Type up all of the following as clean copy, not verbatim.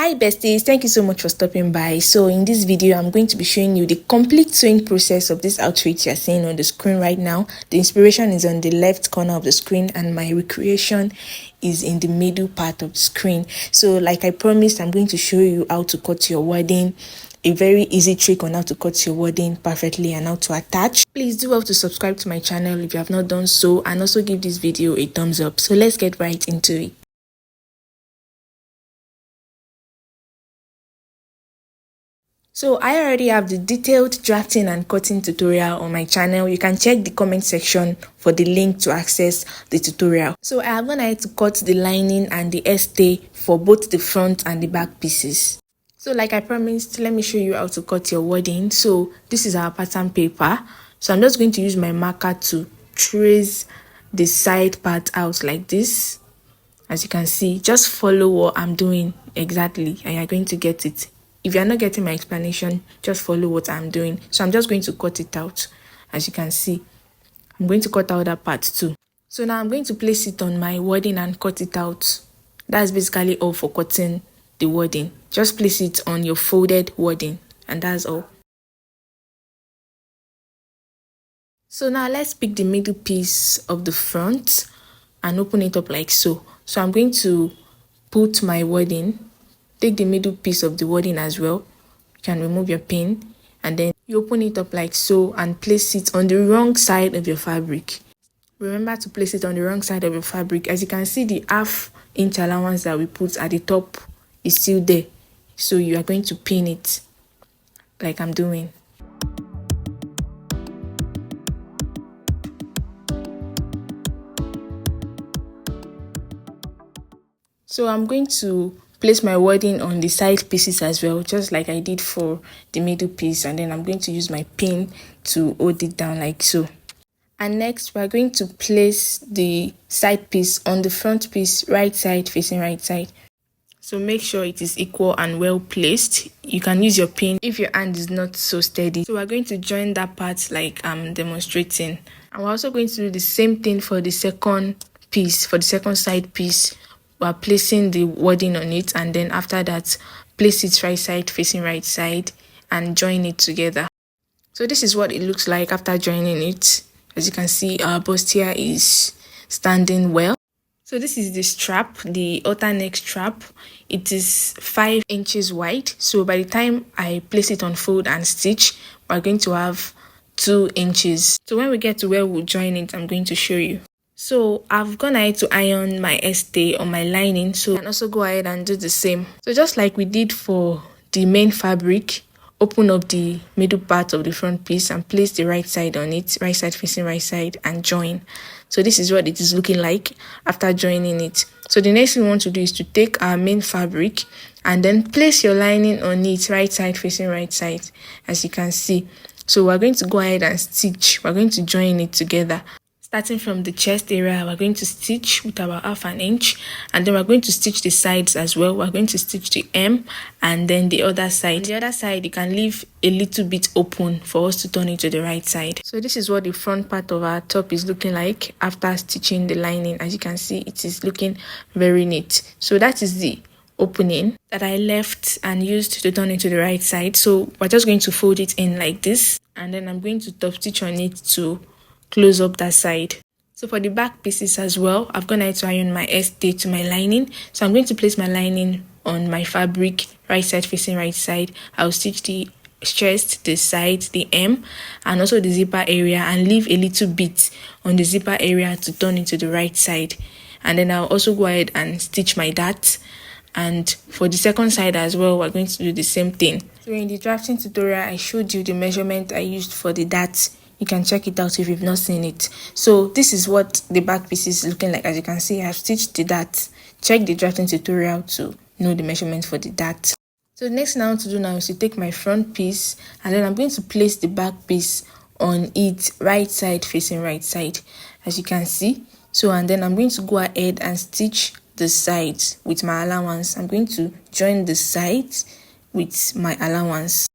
Hi besties, thank you so much for stopping by. So in this video I'm going to be showing you the complete sewing process of this outfit you're seeing on the screen right now. The inspiration is on the left corner of the screen and my recreation is in the middle part of the screen. So like I promised, I'm going to show you how to cut your wadding, a very easy trick on how to cut your wadding perfectly and how to attach. Please do have to subscribe to my channel if you have not done so, and also give this video a thumbs up. So let's get right into it. So I already have the detailed drafting and cutting tutorial on my channel. You can check the comment section for the link to access the tutorial. So I have gone ahead to cut the lining and the stay for both the front and the back pieces. So like I promised, let me show you how to cut your wadding. So this is our pattern paper. So I'm just going to use my marker to trace the side part out like this. As you can see, just follow what I'm doing exactly and you're going to get it. If you're not getting my explanation, just follow what I'm doing. So I'm just going to cut it out. As you can see, I'm going to cut out that part too. So now I'm going to place it on my wadding and cut it out. That's basically all for cutting the wadding. Just place it on your folded wadding and that's all. So now let's pick the middle piece of the front and open it up like so. So I'm going to put my wadding. Take the middle piece of the wadding as well. You can remove your pin and then you open it up like so and place it on the wrong side of your fabric. Remember to place it on the wrong side of your fabric. As you can see, the half-inch allowance that we put at the top is still there. So you are going to pin it like I'm doing. So I'm going to place my wadding on the side pieces as well, just like I did for the middle piece, and then I'm going to use my pin to hold it down like so. And next we're going to place the side piece on the front piece, right side facing right side. So make sure it is equal and well placed. You can use your pin if your hand is not so steady. So we're going to join that part like I'm demonstrating. And we're also going to do the same thing for the second piece, for the second side piece. We're placing the wadding on it, and then after that place it right side facing right side and join it together. So this is what it looks like after joining it. As you can see, our bustier is standing well. So this is the strap, the halter neck strap. It is 5 inches wide. So by the time I place it on fold and stitch, we're going to have 2 inches. So when we get to where we'll join it, I'm going to show you. So I've gone ahead to iron my stay on my lining, so you can also go ahead and do the same. So just like we did for the main fabric, open up the middle part of the front piece and place the right side on it, right side facing right side, and join. So this is what it is looking like after joining it. So the next thing we want to do is to take our main fabric and then place your lining on it, right side facing right side, as you can see. So we're going to go ahead and stitch. We're going to join it together. Starting from the chest area, we're going to stitch with about 1/2 inch, and then we're going to stitch the sides as well. We're going to stitch the hem and then the other side. On the other side, you can leave a little bit open for us to turn it to the right side. So this is what the front part of our top is looking like after stitching the lining. As you can see, it is looking very neat. So that is the opening that I left and used to turn it to the right side. So we're just going to fold it in like this, and then I'm going to top stitch on it to close up that side. So for the back pieces as well, I've gone ahead to iron my stay to my lining. So I'm going to place my lining on my fabric, right side facing right side. I'll stitch the chest, the sides, the hem, and also the zipper area, and leave a little bit on the zipper area to turn it to the right side. And then I'll also go ahead and stitch my dart. And for the second side as well, we're going to do the same thing. So in the drafting tutorial, I showed you the measurement I used for the dart. You can check it out if you've not seen it. So this is what the back piece is looking like. As you can see, I've stitched the dart. Check the drafting tutorial to know the measurement for the dart. So the next thing I want to do now is to take my front piece, and then I'm going to place the back piece on it, right side facing right side, as you can see. So and then I'm going to go ahead and stitch the sides with my allowance. I'm going to join the sides with my allowance.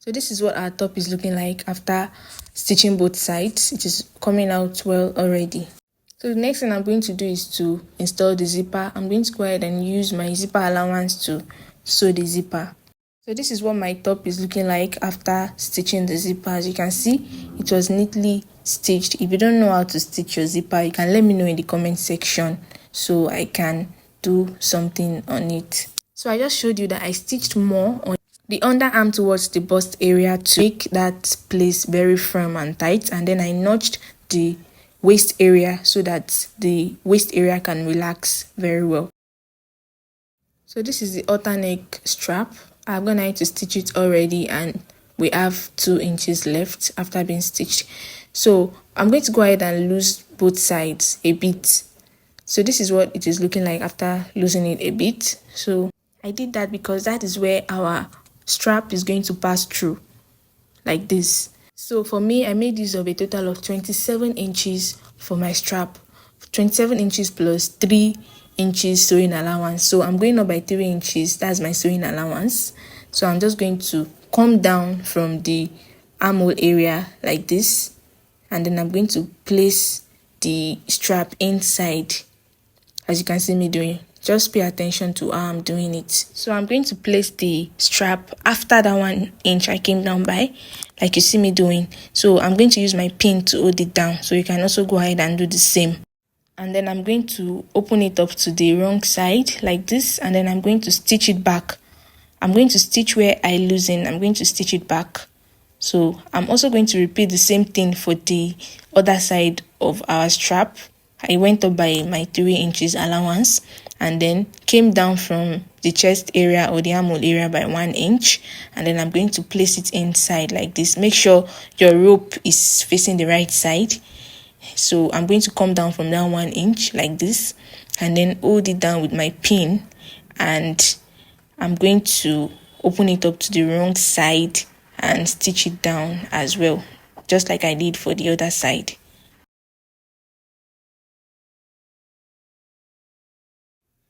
So this is what our top is looking like after stitching both sides. It is coming out well already. So the next thing I'm going to do is to install the zipper. I'm going to go ahead and use my zipper allowance to sew the zipper. So this is what my top is looking like after stitching the zipper. As you can see, it was neatly stitched. If you don't know how to stitch your zipper, you can let me know in the comment section so I can do something on it. So I just showed you that I stitched more on the underarm towards the bust area to make that place very firm and tight, and then I notched the waist area so that the waist area can relax very well. So this is the halter neck strap. I'm going to stitch it already, and we have 2 inches left after being stitched. So I'm going to go ahead and loose both sides a bit. So this is what it is looking like after losing it a bit. So I did that because that is where our strap is going to pass through, like this. So for me, I made use of a total of 27 inches for my strap. 27 inches plus 3 inches sewing allowance. So I'm going up by 3 inches. That's my sewing allowance. So I'm just going to come down from the armhole area like this. And then I'm going to place the strap inside, as you can see me doing. Just pay attention to how I'm doing it. So I'm going to place the strap after that 1 inch I came down by, like you see me doing. So I'm going to use my pin to hold it down. So you can also go ahead and do the same. And then I'm going to open it up to the wrong side like this. And then I'm going to stitch it back. I'm going to stitch where I loosen. I'm going to stitch it back. So I'm also going to repeat the same thing for the other side of our strap. I went up by my 3 inches allowance and then came down from the chest area or the armhole area by 1 inch, and then I'm going to place it inside like this. Make sure your rope is facing the right side. So I'm going to come down from that 1 inch like this and then hold it down with my pin, and I'm going to open it up to the wrong side and stitch it down as well, just like I did for the other side.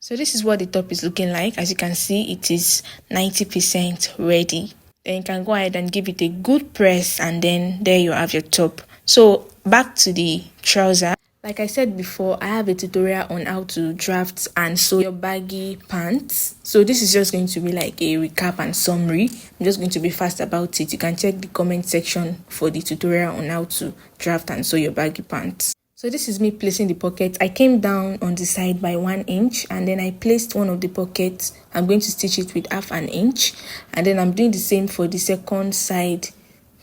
So this is what the top is looking like. As you can see, it is 90% ready. Then you can go ahead and give it a good press, and then there you have your top. So back to the trouser. Like I said before, I have a tutorial on how to draft and sew your baggy pants. So this is just going to be like a recap and summary. I'm just going to be fast about it. You can check the comment section for the tutorial on how to draft and sew your baggy pants. So this is me placing the pocket. I came down on the side by 1 inch, and then I placed one of the pockets. I'm going to stitch it with ½ an inch, and then I'm doing the same for the second side.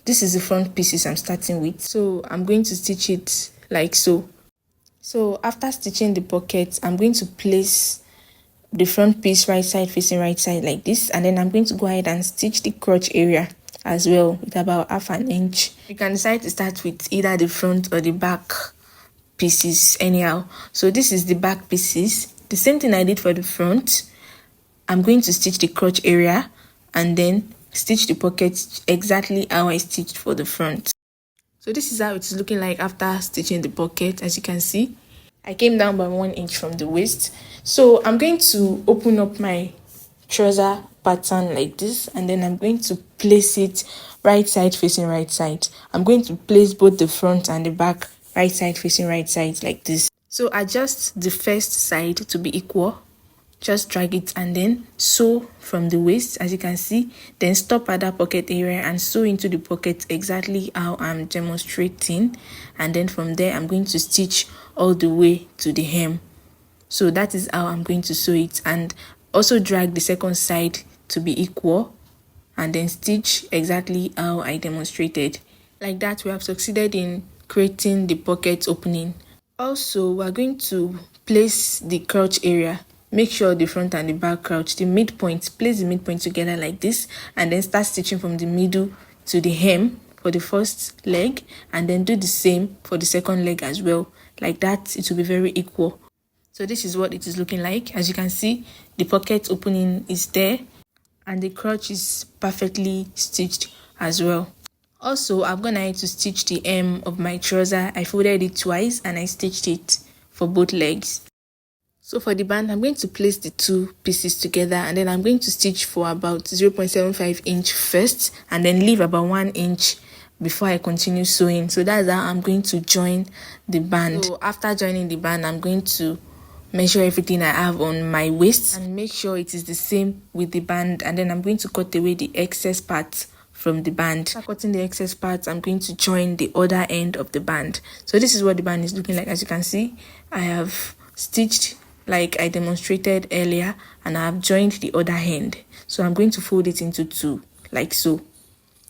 This is the front pieces I'm starting with. So I'm going to stitch it like so. So after stitching the pocket, I'm going to place the front piece right side facing right side like this, and then I'm going to go ahead and stitch the crotch area as well with about ½ an inch. You can decide to start with either the front or the back pieces anyhow. So this is the back pieces. The same thing I did for the front. I'm going to stitch the crotch area and then stitch the pocket exactly how I stitched for the front. So this is how it's looking like after stitching the pocket. As you can see, I came down by 1 inch from the waist. So I'm going to open up my trouser pattern like this, and then I'm going to place it right side facing right side. I'm going to place both the front and the back right side facing right side like this. So adjust the first side to be equal. Just drag it and then sew from the waist, as you can see. Then stop at that pocket area and sew into the pocket exactly how I'm demonstrating. And then from there, I'm going to stitch all the way to the hem. So that is how I'm going to sew it. And also drag the second side to be equal and then stitch exactly how I demonstrated. Like that, we have succeeded in creating the pocket opening. Also, we're going to place the crotch area. Make sure the front and the back crotch, the midpoint, place the midpoint together like this, and then start stitching from the middle to the hem for the first leg, and then do the same for the second leg as well. Like that, it will be very equal. So this is what it is looking like. As you can see, the pocket opening is there, and the crotch is perfectly stitched as well. Also, I've gone ahead to stitch the hem of my trouser. I folded it twice and I stitched it for both legs. So for the band, I'm going to place the two pieces together, and then I'm going to stitch for about 0.75 inch first, and then leave about 1 inch before I continue sewing. So that's how I'm going to join the band. So after joining the band, I'm going to measure everything I have on my waist and make sure it is the same with the band, and then I'm going to cut away the excess parts from the band. After cutting the excess parts, I'm going to join the other end of the band. So this is what the band is looking like. As you can see, I have stitched like I demonstrated earlier, and I have joined the other end. So I'm going to fold it into two, like so.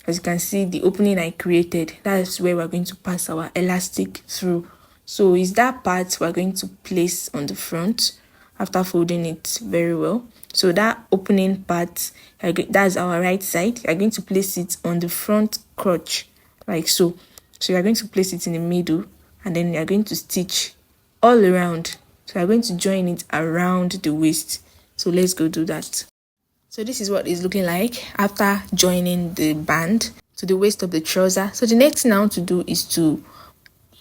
As you can see, the opening I created, that's where we're going to pass our elastic through. So is that part we're going to place on the front after folding it very well. So that opening part, that's our right side. You're going to place it on the front crotch, like so. So you're going to place it in the middle, and then you're going to stitch all around. So you're going to join it around the waist. So let's go do that. So this is what it's looking like after joining the band to the waist of the trouser. So the next thing I want to do is to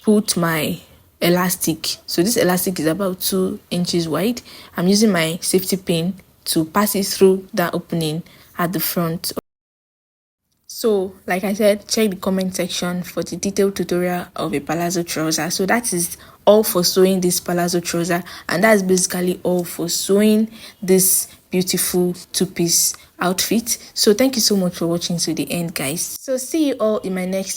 put my elastic. So this elastic is about 2 inches wide. I'm using my safety pin to pass it through that opening at the front. So like I said, check the comment section for the detailed tutorial of a palazzo trouser. So that is all for sewing this palazzo trouser, and that's basically all for sewing this beautiful two-piece outfit. So thank you so much for watching to the end, guys. So see you all in my next